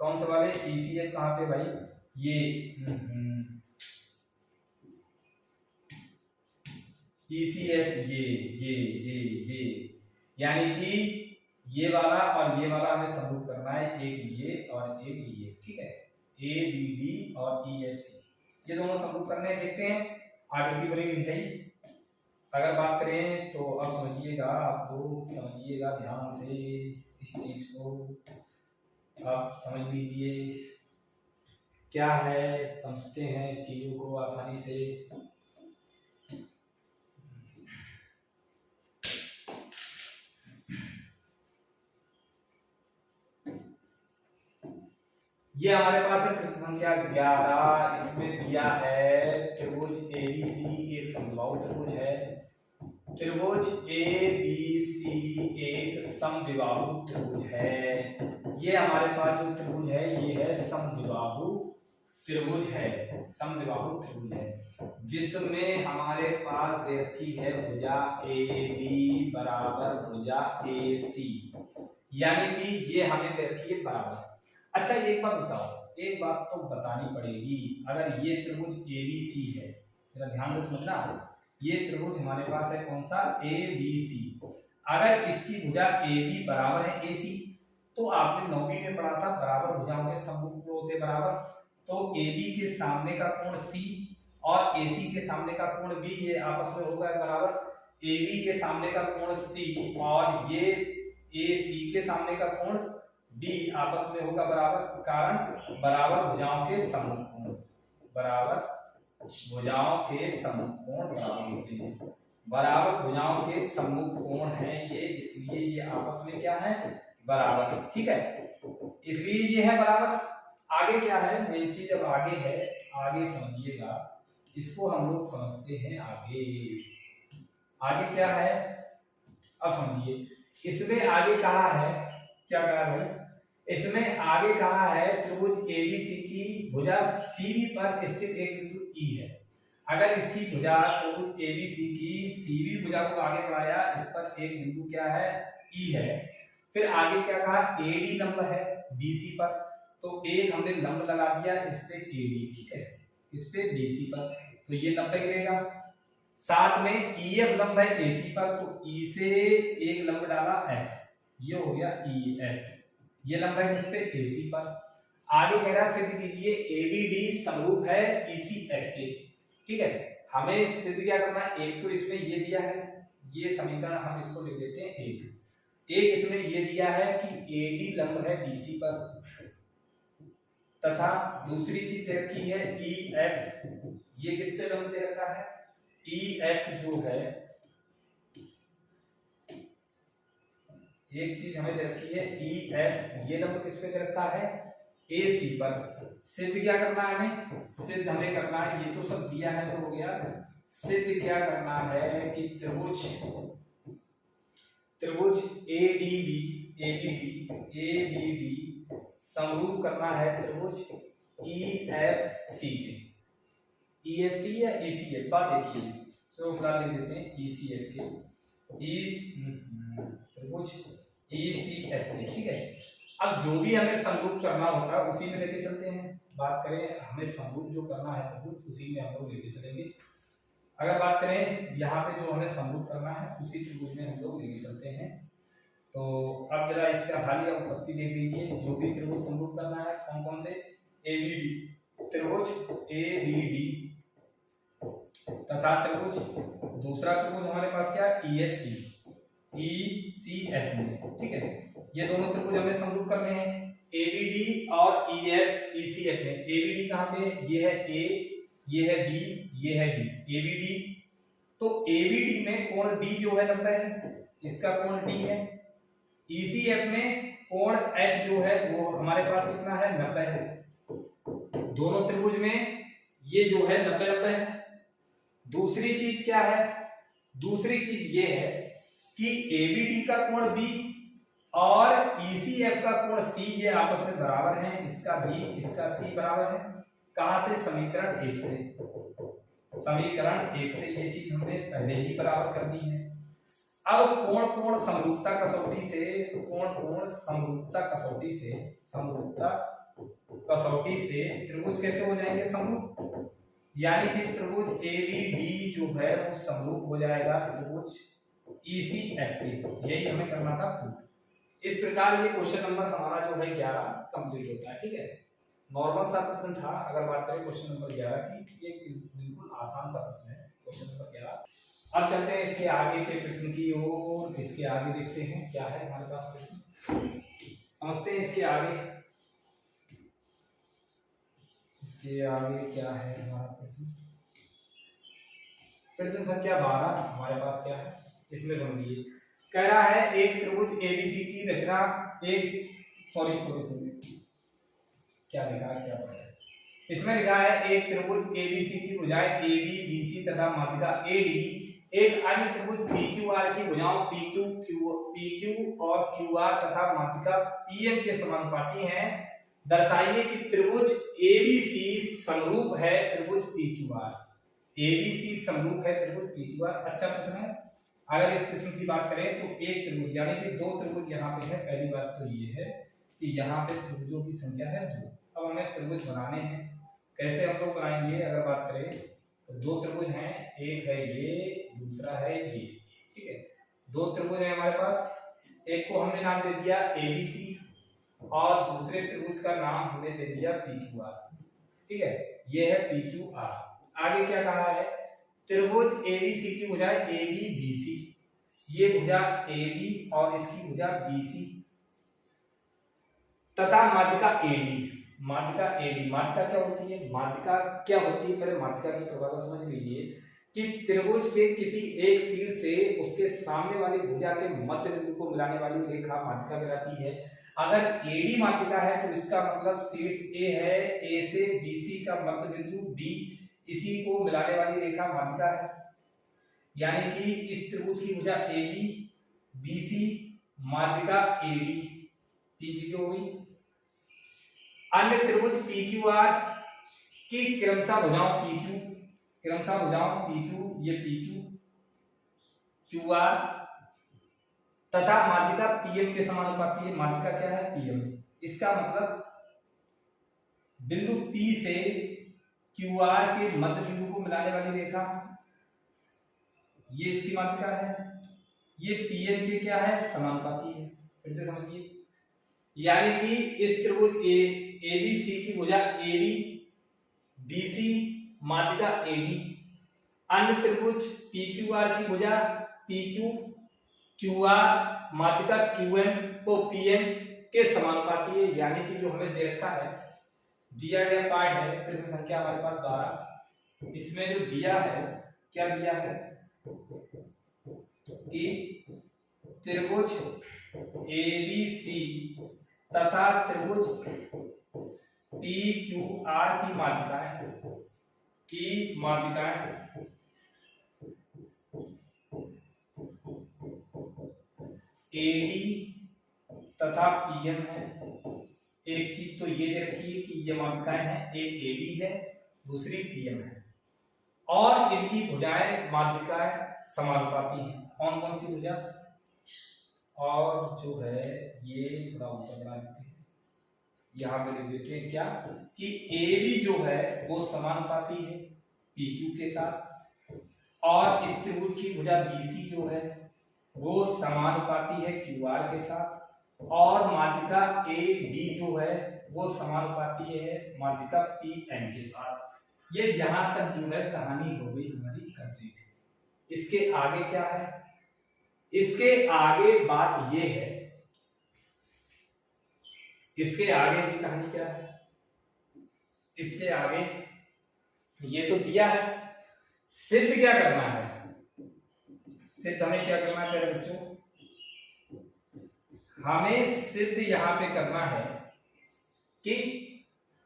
[SPEAKER 1] कौन सा वाले, ECF कहां पे भाई, ये ECF, ये यानी कि ये वाला और ये वाला हमें समरूप करना है, एक ये और एक ये। ठीक है, ABD और EFC ये दोनों समरूप करने हैं। देखते हैं, आकृति बनी हुई है। अगर बात करें तो अब समझिएगा, आप लोग समझिएगा ध्यान से इस चीज को, आप समझ लीजिए क्या है, समझते हैं चीजों को आसानी से। ये हमारे पास है प्रश्न संख्या 11। इसमें दिया है त्रिभुज ABC एक समद्विबाहु त्रिभुज है, त्रिभुज ABC एक समद्विबाहु त्रिभुज है। ये हमारे पास जो त्रिभुज है ये है समद्विबाहु त्रिभुज है, समद्विबाहु त्रिभुज है, जिसमें हमारे पास दे रखी है भुजा ए बी बराबर भुजा ए सी, यानी कि ये हमें दे रखी है बराबर। अच्छा एक बात बताओ, एक बात तो बतानी पड़ेगी, अगर ये त्रिभुज ए बी सी है, जरा ध्यान से समझना, ये त्रिभुज हमारे पास है कौन सा, ए बी सी, अगर इसकी भुजा ए बी बराबर है ए सी, तो आपने 9वीं में पढ़ा था बराबर भुजाओं के समरूप होते बराबर, तो ए बी के सामने का कोण सी और ए सी के सामने का कोण बी, ये आपस में होगा बराबर, ए बी के सामने का कोण सी और ये ए सी के सामने का कोण बी आपस में होगा बराबर, कारण बराबर भुजाओं के समरूप कोण, बराबर भुजाओं के समरूप कोण बराबर होते हैं, बराबर भुजाओं के सम्मुख कोण है ये, इसलिए ये आपस में क्या है, बराबर, ठीक है, इसलिए ये है बराबर। आगे क्या है, मेन चीज अब आगे है, आगे समझिएगा, इसको हम लोग समझते हैं आगे। आगे क्या है अब समझिए, इसमें आगे कहा है, क्या कहा भाई, इसमें आगे कहा है त्रिभुज एबीसी की भुजा सीबी पर स्थित एक बिंदु ई है, अगर इसकी भुजा त्रिभुज एबीसी की सीबी भुजा को आगे बढ़ाया, इस पर एक बिंदु क्या है, ई है, फिर आगे क्या कहा, एडी लंब है बीसी पर, तो एक हमने लंब लगा दिया इस पे एडी, ठीक है, इस पे बीसी पर, तो ये 90 गिरेगा, साथ में ईएफ लंब है एसी पर, तो ई से एक लंब डाला एफ, ये हो गया ईएफ, ये लंब है इस पे एसी पर। आगे कह रहा सिद्ध कीजिए एबीडी समरूप है ईसीएफ के, ठीक है, हमें सिद्ध क्या करना है, एक तो इसमें ये दिया है, ये समीकरण हम इसको लिख देते हैं एक इसमें ये दिया है कि एडी लंब है बीसी पर, तथा दूसरी चीज दे रखी है ई एफ, ये किस पे लंब दे रखा है, ई एफ जो है, एक चीज हमें दे रखी है ई एफ, ये लंब किस पे दे रखा है, ए सी पर। सिद्ध क्या करना है हमें, सिद्ध हमें करना है, ये तो सब दिया है तो हो गया, सिद्ध क्या करना है कि त्रिभुज एडीबी एबीडी समरूप करना है त्रिभुज ईएफसी के, ईएफसी या ईसीएफ, बात एक ही है, चलो फिलहाल लिख देते हैं ईसीएफ के, त्रिभुज ईसीएफ के, ठीक है। अब जो भी हमें समरूप करना होता है उसी में लेके चलते हैं, बात करें हमें समरूप जो करना है तो उसी में हम लोग लेके चलेंगे। अगर बात करें यहाँ पे जो हमें समरूप करना है उसी त्रिभुज में हम लोग लेके चलते हैं, तो अब जरा इसका हालिया उत्पत्ति देख लीजिए, जो भी त्रिभुज समरूप करना है कौन कौन से, एबीडी, त्रिभुज एबीडी तथा त्रिभुज, दूसरा त्रिभुज हमारे पास क्या है, ईएफसी, ईसीएफ में, ठीक है, ये दोनों त्रिभुज हमें समरूप करने हैं, एबीडी और ईएफ ईसीएफ में। एबीडी कहाँ पे, ये है ए, ये है बी, ये है डी, एबीडी, तो एबीडी में कोण डी जो है 90 है, इसका कोण डी है, ईसीएफ में कोण एफ जो है वो हमारे पास कितना है, 90 है, दोनों त्रिभुज में ये जो है 90-90 है। दूसरी चीज क्या है, दूसरी चीज ये है कि एबीडी का कोण बी और ईसीएफ का कोण सी, ये आपस में बराबर हैं, इसका बी इसका सी बराबर है, कहां से, समीकरण 1 से, समीकरण 1 से ये चीज हमने पहले ही बराबर कर दी है। अब कोण कोण समरूपता कसौटी से, कोण कोण समरूपता कसौटी से, समरूपता कसौटी से त्रिभुज कैसे हो जाएंगे, समरूप, यानी कि त्रिभुज एबीडी जो है वो समरूप हो जाएगा त्रिभुज ईसीएफ के, यही हमें करना था। इस प्रकार ये क्वेश्चन नंबर हमारा जो है 11 कंप्लीट होता है, ठीक है, नॉर्मल सा प्रश्न था। अगर बात करें क्वेश्चन नंबर 11 की, ये बिल्कुल आसान सा प्रश्न है क्वेश्चन नंबर 11। अब चलते हैं इसके आगे के प्रश्न की ओर, इसके आगे देखते हैं क्या है हमारे पास प्रश्न, समझते हैं इसके आगे, इसके आगे क्या है हमारा प्रश्न। प्रश्न संख्या 12 हमारे पास क्या है, इसमें समझिए, कह रहा है एक त्रिभुज एबीसी की रचना, एक सॉरी क्या लिखा है, क्या पढ़ा है, इसमें लिखा है एक त्रिभुज एबीसी की भुजाएं एबी बीसी तथा माध्यिका एडी एक अन्य त्रिभुज पीक्यूआर की भुजाओं पीक्यू और क्यूआर तथा माध्यिका पीएम के समानुपाती हैं, दर्शाइए कि त्रिभुज एबीसी समरूप है त्रिभुज पीक्यूआर। एबीसी समरूप है त्रिभुज पीक्यूआर। अच्छा प्रश्न है। अगर इस प्रश्न की बात करें तो एक त्रिभुज यानी कि दो त्रिभुज यहाँ पे है। पहली बात तो ये है कि यहाँ पे त्रिभुजों की संख्या है 2। अब हमें त्रिभुज बनाने हैं। कैसे हम लोग बनाएंगे? अगर बात करें तो दो त्रिभुज हैं, एक है ये, दूसरा है ये। ठीक है, दो त्रिभुज है हमारे पास। एक को हमने नाम दे दिया एबीसी और दूसरे त्रिभुज का नाम हमने दे दिया पीक्यूआर। ठीक है, ये है पीक्यूआर। आगे क्या कहा है? त्रिभुज एबीसी की भुजा एबी बीसी, ये भुजा एबी और इसकी भुजा बीसी तथा माध्यिका एडी। माध्यिका एडी, माध्यिका क्या होती है? माध्यिका क्या होती है? पहले माध्यिका की परिभाषा समझ लीजिए कि त्रिभुज के किसी एक शीर्ष से उसके सामने वाली भुजा के मध्य बिंदु को मिलाने वाली रेखा माध्यिका कहलाती है। अगर एडी माध्यिका है तो इसका मतलब शीर्ष ए है, ए से बीसी का मध्य बिंदु डी, इसी को मिलाने वाली रेखा माध्यिका है। यानी कि इस त्रिभुज की भुजा एबी, बीसी, माध्यिका एडी, तीन चीजें हो गई। अन्य त्रिभुज पीक्यूआर की क्रमशः भुजाओं पीक्यू, क्रमशः भुजाओं पीक्यू, ये पीक्यू, क्यूआर तथा माध्यिका पीएम के समानुपाती है। माध्यिका क्या है? पीएम। इसका मतलब बिंदु P से QR के मध्य बिंदु को मिलाने वाली रेखा, ये इसकी माध्यिका है। ये पीएम के क्या है? समानुपाती है। फिर से समझिए, यानी कि इस त्रिभुज एबीसी की भुजा एबी, बीसी, माध्यिका एडी। अन्य त्रिभुज पीक्यूआर की भुजा पीक्यू, क्यूआर, माध्यिका क्यूएम को पीएम के समानुपाती है। यानी कि जो हमें दे रखा है, दिया गया पार्ट है, प्रश्न संख्या हमारे पास 12, इसमें जो दिया है, क्या दिया है कि त्रिभुज एबीसी तथा त्रिभुज पीक्यूआर की माध्यिकाएं एडी तथा पीएम है। एक चीज तो ये रखिए कि ये माध्यिकाएं हैं, एक एडी है, दूसरी पीएम है और इनकी भुजाएं माध्यिकाएं समानुपाती हैं। कौन कौन सी भुजा? और जो है ये थोड़ा ऊपर बना देते हैं, यहाँ पे लिख देते हैं क्या कि AB जो है वो समानुपाती है PQ के साथ और इस त्रिभुज की भुजा BC जो है वो समानुपाती है QR के साथ और माध्यिका AD जो है वो समानुपाती है माध्यिका PM के साथ। ये यहाँ तक जो है कहानी हो गई हमारी कंप्लीट। इसके आगे क्या है? इसके आगे बात ये है, इसके आगे की कहानी क्या है? इसके आगे ये तो दिया है, सिद्ध क्या करना है? सिद्ध हमें क्या करना है बच्चों? हमें सिद्ध यहां पे करना है कि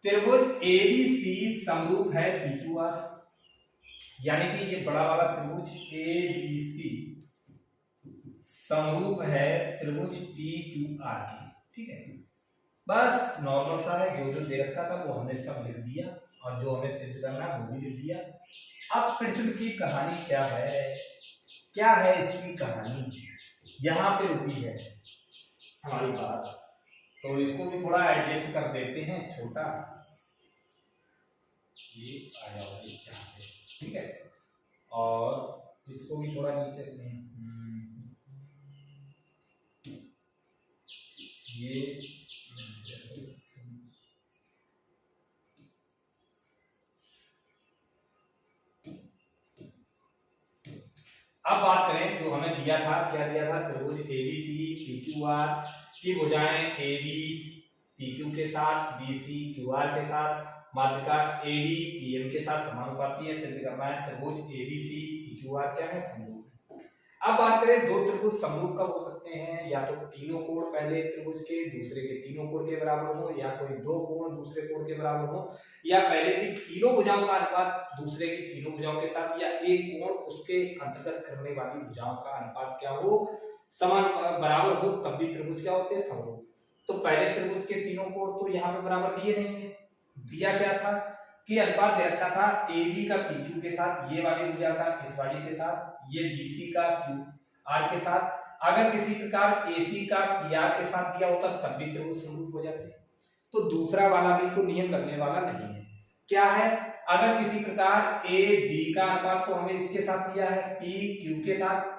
[SPEAKER 1] त्रिभुज एबीसी समरूप है पीक्यूआर, यानी कि ये बड़ा वाला त्रिभुज एबीसी समरूप है त्रिभुज पीक्यूआर की। ठीक है, बस नॉर्मल सा है, जो जो दे रखा था वो हमने सब लिख दिया और जो हमें सिद्ध करना है वो भी लिख दिया। अब प्रश्न की कहानी क्या है? क्या है इसकी कहानी? यहाँ पे रुकी है हमारी बात, तो इसको भी थोड़ा एडजस्ट कर देते हैं, छोटा ये आ जाओ यहाँ पे। ठीक है, और इसको भी थोड़ा नीचे ये अब बात करें जो हमें दिया था, क्या दिया था? त्रिभुज एबीसी पीक्यूआर की भुजाएं एबी पीक्यू के साथ, बीसी क्यूआर के साथ, माध्यिका एडी पीएम के साथ समानुपाती है। सिद्ध करना है त्रिभुज एबीसी पीक्यूआर क्या है? समरूप। अब बात करें दो त्रिभुज समरूप कब हो सकते हैं? या तो तीनों कोण पहले त्रिभुज के दूसरे के तीनों कोण के बराबर हो, या कोई दो कोण दूसरे कोण के बराबर हो, या पहले की तीनों भुजाओं का अनुपात दूसरे की तीनों भुजाओं के साथ, या एक कोण उसके अंतर्गत करने वाली भुजाओं का अनुपात क्या हो? समान बराबर हो, तब भी त्रिभुज क्या होते हैं? समरूप। तो पहले त्रिभुज के तीनों कोण तो यहाँ पे बराबर दिए नहीं है। दिया क्या था कि अनुपात दे रखा था AB का PQ के साथ, ये वाली भुजा का इस वाली के साथ, ये BC का QR के साथ। अगर किसी प्रकार AC का PR के साथ दिया होता तब भी त्रिभुज समरूप हो जाते। तो दूसरा वाला भी तो नियम लगने वाला नहीं है। क्या है, अगर किसी प्रकार AB का अनुपात तो हमें इसके साथ दिया है PQ के साथ,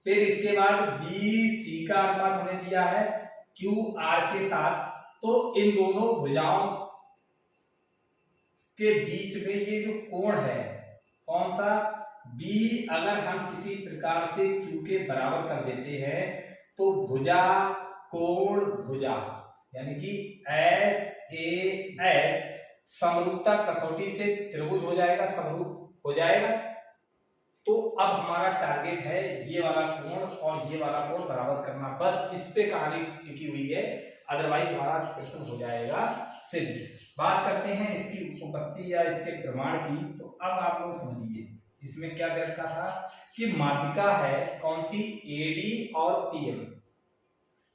[SPEAKER 1] फिर इसके बाद BC का अनुपात हमें दिया है QR के साथ, तो इन दोनों भुजाओं के बीच में ये जो कोण है कौन सा B, अगर हम किसी प्रकार से Q के बराबर कर देते हैं तो भुजा कोण भुजा यानी कि SAS समरूपता कसौटी से त्रिभुज हो जाएगा, समरूप हो जाएगा। तो अब हमारा टारगेट है ये वाला कोण और ये वाला कोण बराबर करना, बस इस पे कहानी टिकी हुई है, अदरवाइज हमारा प्रश्न हो जाएगा सिद्ध। बात करते हैं इसकी उपपत्ति या इसके प्रमाण की। तो अब आप लोग समझिए इसमें क्या दे रखा था कि माध्यिका है कौन सी, AD और PM।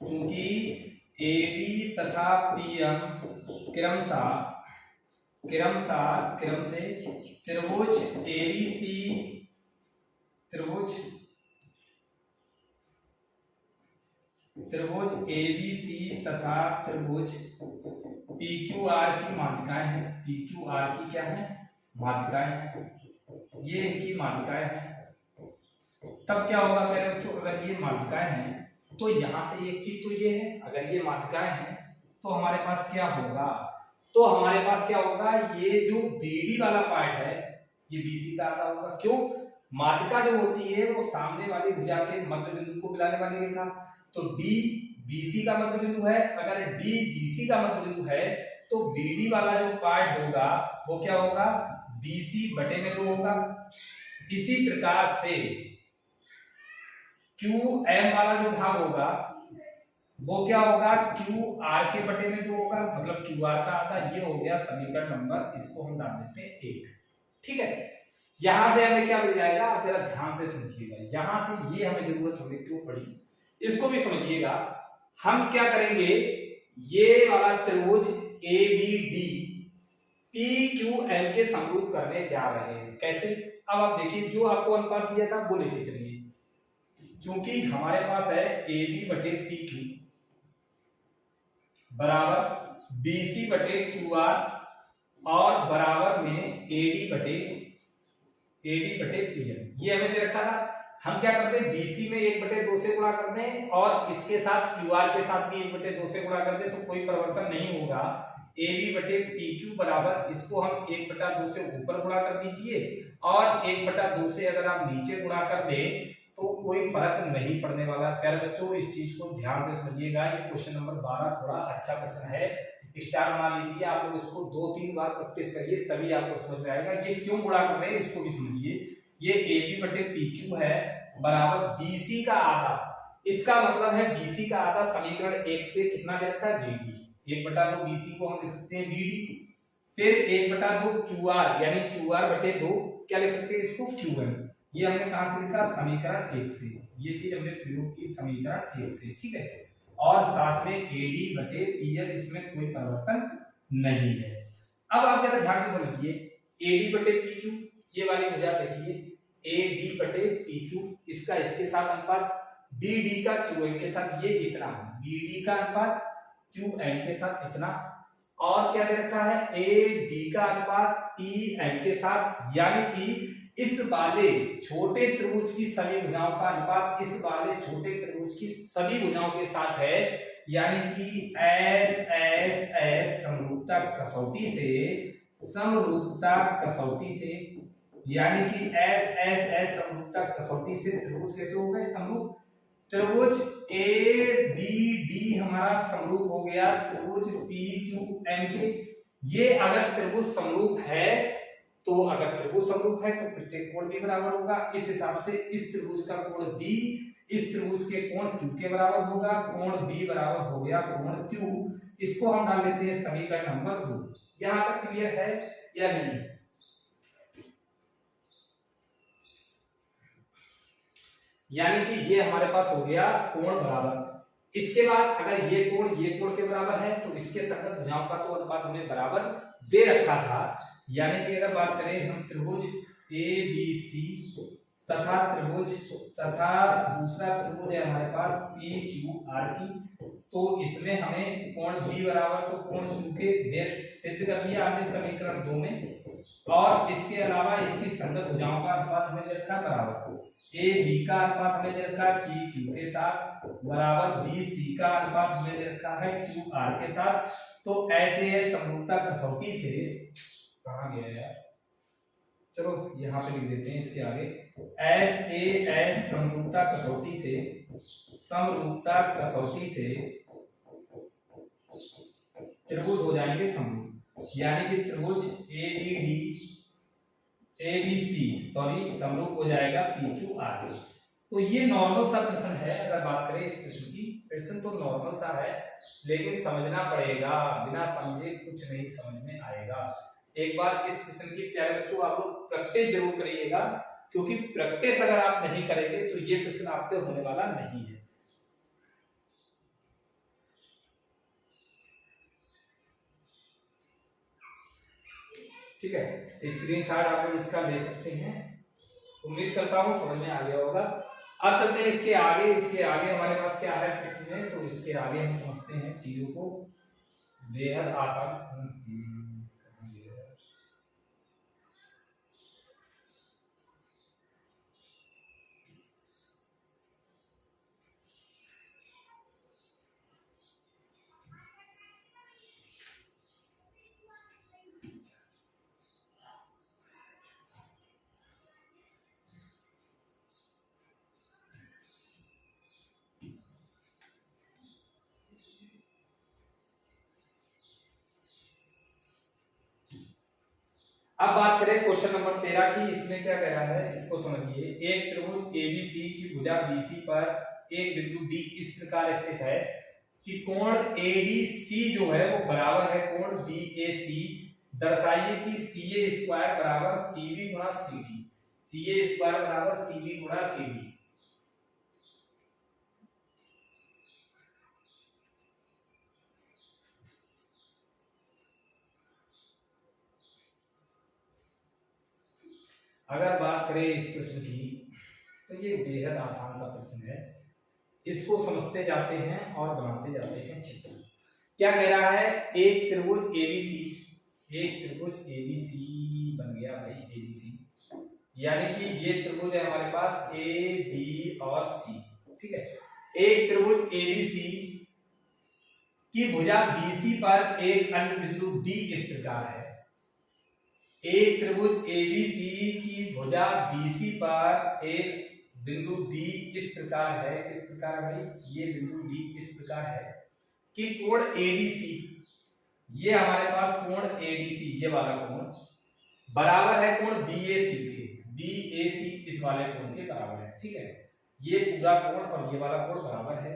[SPEAKER 1] क्योंकि AD तथा PM क्रमशः त्रिभुज ABC तथा त्रिभुज PQR की माध्यिकाएं हैं। PQR की क्या है, माध्यिकाएं हैं, ये इनकी माध्यिकाएं हैं। तब क्या होगा मेरे बच्चों, अगर ये माध्यिकाएं हैं तो यहां से एक चीज तो ये है, अगर ये माध्यिकाएं हैं तो हमारे पास क्या होगा, तो हमारे पास क्या होगा, ये जो BD वाला पार्ट है ये BC का आता होगा। क्यों, माध्यिका जो होती है वो सामने वाली भुजा के मध्य बिंदु को मिलाने वाली रेखा, तो D BC का मध्य बिंदु है। अगर D BC का मध्य बिंदु है तो BD वाला जो पार्ट होगा वो क्या होगा, BC बटे में 2 होगा। इसी प्रकार से QM वाला जो भाग होगा वो क्या होगा, QR के बटे में 2 होगा, मतलब QR का आता। ये हो गया समीकरण नंबर, इसको हम डाल देते हैं 1। ठीक है, यहां से हमें क्या मिल जाएगा, आप जरा ध्यान से समझिएगा, यहां से ये हमें जरूरत हमें क्यों पड़ी इसको भी समझिएगा। हम क्या करेंगे, ये वाला त्रिभुज ABD PQM के समरूप करने जा रहे हैं। कैसे, अब आप देखिए जो आपको अनुपात दिया था वो लेके चलिए। क्योंकि हमारे पास है AB बटे PQ बराबर BC बटे QR और बराबर में AD बटे PM। ये हमें दे रखा था। हम क्या करते हैं, BC में 1/2 से गुणा कर दें और इसके साथ QR के साथ भी 1/2 से गुणा कर दें तो कोई परिवर्तन नहीं होगा। AB बटे PQ बराबर, इसको हम 1/2 से ऊपर गुणा कर दीजिए और 1/2 से अगर आप नीचे गुणा कर दें तो कोई फर्क नहीं पड़ने वाला। प्यारे बच्चों इस चीज को ध्यान से समझिएगा, ये क्वेश्चन नंबर 12 थोड़ा अच्छा क्वेश्चन है, स्टार बना लीजिए। आप लोग इसको 2-3 बार प्रैक्टिस करिए तभी आपको समझ में आएगा। ये क्यों गुणा कर रहे हैं इसको भी समझिए। ये AB बटे PQ है बराबर BC का आधा, इसका मतलब है BC का आधा समीकरण 1 से कितना दे रखा है, BD। 1/2 BC को हम लिख सकते हैं BD, फिर 1/2 QR यानी QR बटे 2 क्या लिख सकते हैं इसको, QM। ये हमने कहां से लिखा, समीकरण 1 से, ये चीज हमने प्रयोग की समीकरण 1 से। ठीक है, और साथ में AD बटे PL, इसमें कोई परिवर्तन नहीं है। अब आप जरा ध्यान से समझिए, AD बटे PQ, ये वाली भुजा देखिए AD बटे PQ, इसका इसके साथ अनुपात, BD का QM के साथ ये इतना, BD का अनुपात QM के साथ इतना, और क्या दे रखा है, AD का अनुपात PM के साथ, यानी कि इस वाले छोटे त्रिभुज की सभी भुजाओं का अनुपात इस वाले छोटे त्रिभुज की सभी भुजाओं के साथ है, यानी कि S समरूपता कसौटी से यानी कि S समरूपता कसौटी से त्रिभुज कैसे हो गए, समरूप। त्रिभुज ABD हमारा समरूप हो गया त्रिभुज PQM के। ये अगर त्रिभुज समरूप है तो अगर त्रिभुज समरूप है तो प्रत्येक कोण भी बराबर होगा। इस हिसाब से इस त्रिभुज का कोण B इस त्रिभुज के कोण Q के बराबर होगा, कोण B बराबर हो गया कोण Q। इसको हम डाल लेते हैं समीकरण नंबर 2। यहां तक क्लियर है या नहीं? यानी कि ये हमारे पास हो गया कोण बराबर इसके बाद अगर ये कोण के बराबर है तो इसके संगत भुजाओं का तो अनुपात हमने बराबर दे रखा था। यानी कि अगर बात करें हम त्रिभुज ABC तथा दूसरा त्रिभुज है हमारे पास PQR की, तो इसमें हमें कोण B बराबर तो कोण Q के दे सिद्ध कर दिया हमने समीकरण 2 में, और इसके अलावा इसकी संगत भुजाओं का अनुपात हमें दे रखा बराबर AB का अनुपात हमें दे रखा है PQ के साथ बराबर BC का अनुपात हमें दे रखा है QR के साथ। तो ऐसे समरूपता कसौटी से कहाँ गया यार, चलो यहाँ पे लिख देते हैं इसके आगे, SAS समरूपता कसौटी से त्रिभुज हो जाएंगे समरूप, यानी कि त्रिभुज समरूप हो जाएगा PQR। तो ये नॉर्मल सा प्रश्न है। अगर बात करें इस प्रश्न की, प्रश्न तो नॉर्मल सा है लेकिन समझना पड़ेगा, बिना समझे कुछ नहीं समझ में आएगा। एक बार इस प्रश्न की प्यारे बच्चों आप लोग प्रैक्टिस जरूर करिएगा, क्योंकि प्रैक्टिस अगर आप नहीं करेंगे तो ये प्रश्न आपके होने वाला नहीं है। ठीक है, स्क्रीनशॉट आप लोग इसका ले सकते हैं। उम्मीद करता हूँ समझ में आ गया होगा। अब चलते हैं इसके आगे हमारे पास क्या है प्रश्न में, तो इसके आगे हम समझते हैं चीजों को बेहद आसान। अब बात करें क्वेश्चन नंबर 13 की। इसमें क्या कह रहा है, इसको समझिए। एक त्रिभुज ABC की भुजा BC पर एक बिंदु D इस प्रकार स्थित है कि कोण ADC जो है वो बराबर है कोण BAC। दर्शाइए कि CA स्क्वायर बराबर CB गुणा CD। CA स्क्वायर बराबर CB गुणा CD। अगर बात करें इस प्रश्न की, तो ये बेहद आसान सा प्रश्न है। इसको समझते जाते हैं और बनाते जाते हैं चित्र। क्या कह रहा है, एक त्रिभुज ABC बन गया भाई ABC, यानी कि ये त्रिभुज है हमारे पास A B और C। ठीक है, एक त्रिभुज ABC की भुजा BC पर एक अन्य बिंदु D इस प्रकार है। एक त्रिभुज ABC की भुजा BC पर एक बिंदु D इस प्रकार है। किस प्रकार है भाई, ये बिंदु D इस प्रकार है कि कोण ADC, ये हमारे पास कोण ADC ये वाला कोण बराबर है कोण BAC के। BAC इस वाले कोण के बराबर है। ठीक है, ये पूरा कोण और ये वाला कोण बराबर है।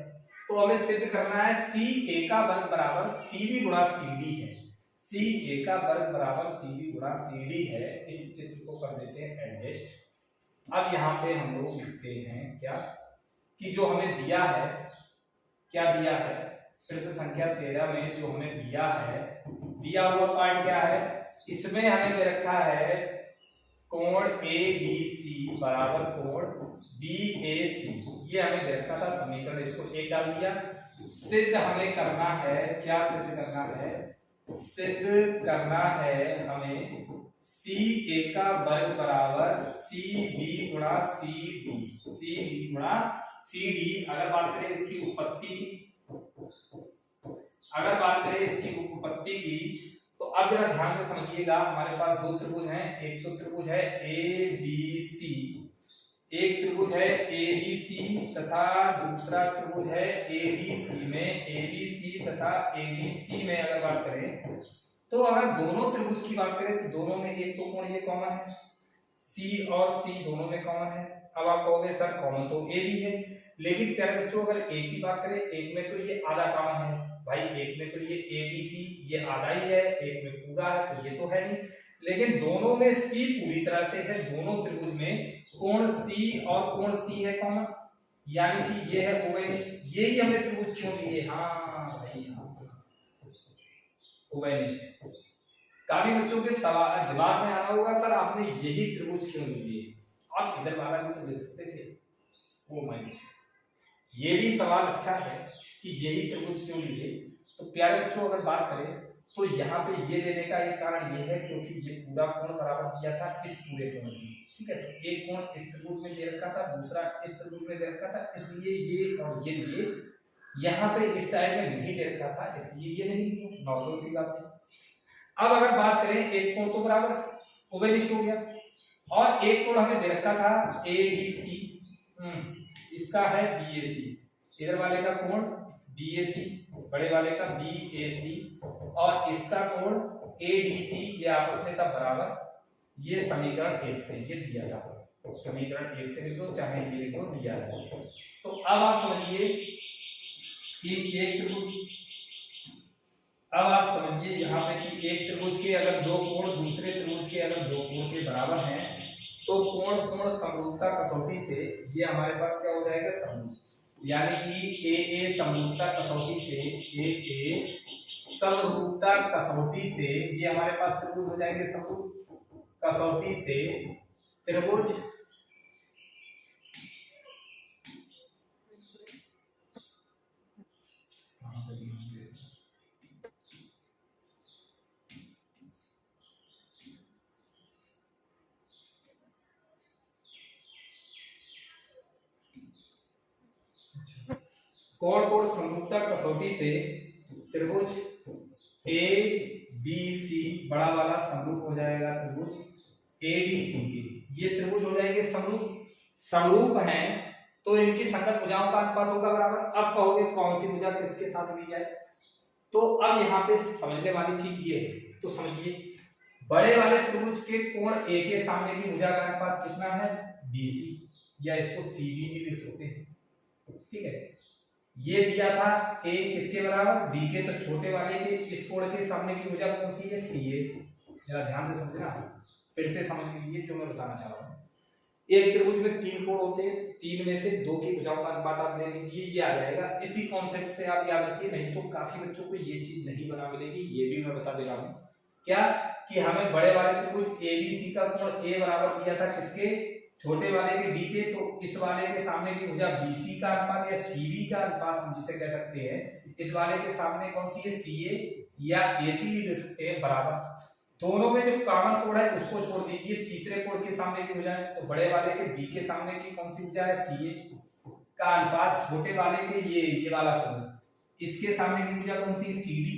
[SPEAKER 1] तो हमें सिद्ध करना है CA का वर्ग बराबर CB गुणा CD है। CA का वर्ग बराबर CB गुणा CD है। इस चित्र को कर देते हैं एडजस्ट। अब यहाँ पे हम लोग लिखते हैं क्या, कि जो हमें दिया है, क्या दिया है, प्रश्न संख्या 13 में जो हमें दिया है, दिया हुआ पार्ट क्या है, इसमें हमें दे रखा है कोण ABC बराबर कोण BAC। ये हमें दे रखा था समीकरण, इसको एक डाल दिया। सिद्ध हमें करना है, क्या सिद्ध करना है, सिद्ध करना है हमें CA का वर्ग बराबर CB गुणा CD। CB गुणा CD। अगर बात करें इसकी उत्पत्ति की, तो अब जरा ध्यान से समझिएगा। हमारे पास दो त्रिभुज हैं, एक तो त्रिभुज है ABC, एक त्रिभुज है ABC तथा दूसरा त्रिभुज है ABC में। ABC तथा ABC में अगर बात करें, तो अगर दोनों त्रिभुज की बात करें तो दोनों में एक तो कोण ये कॉमन है, C और C दोनों में कॉमन है। अब आप कहोगे सर कॉमन तो A भी है, लेकिन प्यारे बच्चों अगर एक की बात करें, एक में तो ये आधा कॉमन है भाई, एक में तो ये ABC ये आधा ही है, एक में पूरा है तो ये तो है नहीं। लेकिन दोनों में C पूरी तरह से है, दोनों त्रिभुज में कोण C और कोण C है कॉमन, यानी कि ये है ओवेनिस्ट, यही हमने त्रिभुज क्यों लिए, हाँ भाई हाँ ओवेनिस्ट। काफी बच्चों के सवाल दिमाग में आ रहा होगा सर आपने यही त्रिभुज क्यों लिए, आप इधर वाला भी तो ले सकते थे। ओ माय गॉड, ये भी सवाल अच्छा है कि यही त्रिभुज क्यों लिए। तो प्यारे बच्चों अगर बात करें तो यहाँ पे ये देने का एक कारण ये है क्योंकि ये पूरा कोण बराबर दिया था इस पूरे कोण की, ठीक है। तो एक कोण इस त्रिभुज में दे रखा था, दूसरा इस त्रिभुज में दे रखा था, इसलिए ये और ये लिए। यहाँ पे इस साइड में नहीं दे रखा था इसलिए ये नहीं दिया, नॉर्मल सी बात थी। अब अगर बात करें एक कोण तो बराबर ओवेनिस्ट हो गया, और एक कोण हमें दे रखा था एडीसी, इसका है बीएसी, इधर वाले का कोण बीएसी, बड़े वाले का बीएसी, और इसका कोण एडीसी, ये आपस में था बराबर। ये समीकरण 1 से ये दिया था, समीकरण 1 से लिख दो चाहे ये लिख दो, दिया है। तो अब आप समझिए कि एक त्रिभुज, अब आप समझिए यहाँ पे कि एक त्रिभुज के अगर दो कोण दूसरे त्रिभुज के अगर दो कोण के बराबर हैं तो कोण कोण समरूपता कसौटी से ये हमारे पास क्या हो जाएगा, समरूप। यानी कि ए समरूपता कसौटी से ए समरूपता कसौटी से ये हमारे पास त्रिभुज हो जाएंगे समरूप कसौटी से त्रिभुज कोण कोण समरूपता कसौटी से त्रिभुज ए बी सी बड़ा वाला समरूप हो जाएगा त्रिभुज ए डी सी के, ये त्रिभुज हो जाएंगे समरूप। समरूप हैं तो इनकी संगत भुजाओं का अनुपात होगा बराबर। अब कहोगे कौन सी भुजा किसके साथ ली जाए, तो अब यहाँ पे समझने वाली चीज ये है, तो समझिए बड़े वाले त्रिभुज के कोण ए के सामने की भुजा का अनुपात कितना है, बीसी, या इसको सीबी भी लिख सकते हैं, ठीक है। ये दिया था ए किसके बराबर, बी के, तो छोटे वाले के इस कोण के सामने की भुजा कौन सी है, सी ए। जरा ध्यान से समझना, फिर से समझ लीजिए जो मैं बताना चाह रहा हूँ। एक त्रिभुज में 3 कोण होते हैं, 3 में से 2 की भुजाओं का अनुपात आप ले लीजिए, ये आ जाएगा। इसी कॉन्सेप्ट से आप याद रखिए, नहीं तो काफी बच्चों को ये चीज नहीं बना मिलेगी, ये भी मैं बता दे रहा हूँ क्या, कि हमें बड़े वाले त्रिभुज एबीसी का कोण ए बराबर दिया था किसके, छोटे वाले के डी के, तो इस वाले के सामने की भुजा बीसी का अनुपात या सीबी का अनुपात हम जिसे कह सकते हैं, इस वाले के सामने कौन सी है, सीए या एसी भी लिख सकते हैं बराबर। दोनों में जो कॉमन कोण है उसको छोड़ दीजिए, तीसरे कोण के सामने की भुजा है, तो बड़े वाले के बी के सामने की कौन सी भुजा है, सीए का अनुपात छोटे वाले के ये वाला कोण, इसके सामने की भुजा कौन सी, सीडी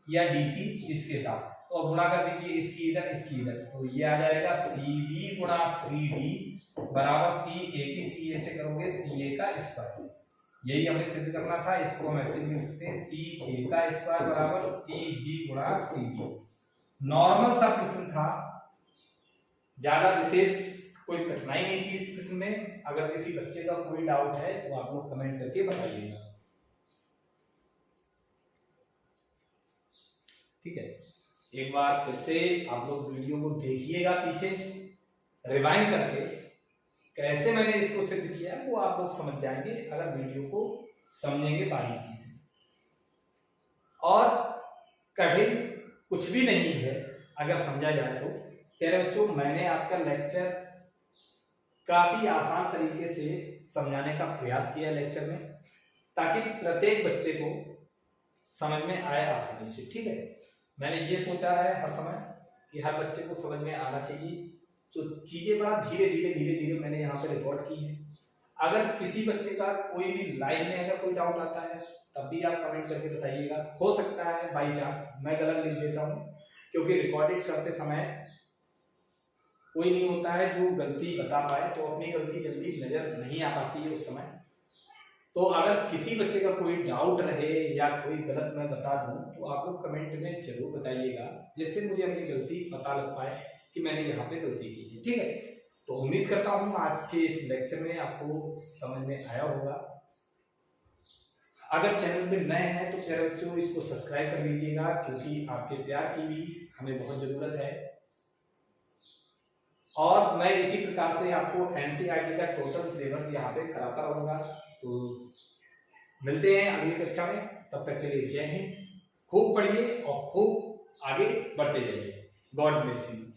[SPEAKER 1] या डीसी, इसके साथ, तो गुणा कर दीजिए इसकी इधर, तो ये आ जाएगा सीबी गुणा सीडी बराबर सी ए की, सी ए से करोगे सी ए का स्क्वायर, यही हमें सिद्ध करना था। इसको हम ऐसे लिख सकते हैं सी ए का स्क्वायर बराबर सी बी गुणा सी बी। नॉर्मल सा प्रश्न था, ज्यादा विशेष कोई कठिनाई नहीं थी इस प्रश्न में। अगर किसी बच्चे का कोई डाउट है तो आप लोग कमेंट करके बताइएगा, ठीक है। एक बार फिर से आप लोग वीडियो को देखिएगा पीछे रिवाइंड करके, कैसे मैंने इसको सिद्ध किया वो आप लोग समझ जाएंगे अगर वीडियो को समझेंगे बारीकी से। और कठिन कुछ भी नहीं है अगर समझा जाए तो। प्यारे बच्चों, मैंने आपका लेक्चर काफी आसान तरीके से समझाने का प्रयास किया लेक्चर में, ताकि प्रत्येक बच्चे को समझ में आए आसानी से, ठीक है। मैंने ये सोचा है हर समय कि हर बच्चे को समझ में आना चाहिए, तो चीजें बड़ा धीरे धीरे मैंने यहाँ पे रिकॉर्ड की है। अगर किसी बच्चे का कोई भी लाइन में अगर कोई डाउट आता है तब भी आप कमेंट करके बताइएगा। हो सकता है बाई चांस मैं गलत लिख देता हूँ, क्योंकि रिकॉर्डिंग करते समय कोई नहीं होता है जो गलती बता पाए, तो अपनी गलती जल्दी नजर नहीं आ पाती है उस समय। तो अगर किसी बच्चे का कोई डाउट रहे या कोई गलत मैं बता दूं तो आप लोग कमेंट में जरूर बताइएगा, जिससे मुझे अपनी गलती पता लग पाए कि मैंने यहाँ पे गलती की है, ठीक है। तो उम्मीद करता हूँ आज के इस लेक्चर में आपको समझ में आया होगा। अगर चैनल पे नए हैं तो प्यारे बच्चों इसको सब्सक्राइब कर लीजिएगा, क्योंकि आपके प्यार की भी हमें बहुत जरूरत है। और मैं इसी प्रकार से आपको एनसीईआरटी का टोटल सिलेबस यहाँ पे कराता रहूँगा, तो मिलते हैं अगली कक्षा में, तब तक के लिए जय हिंद। खूब पढ़िए और खूब आगे बढ़ते जाइए। God bless you.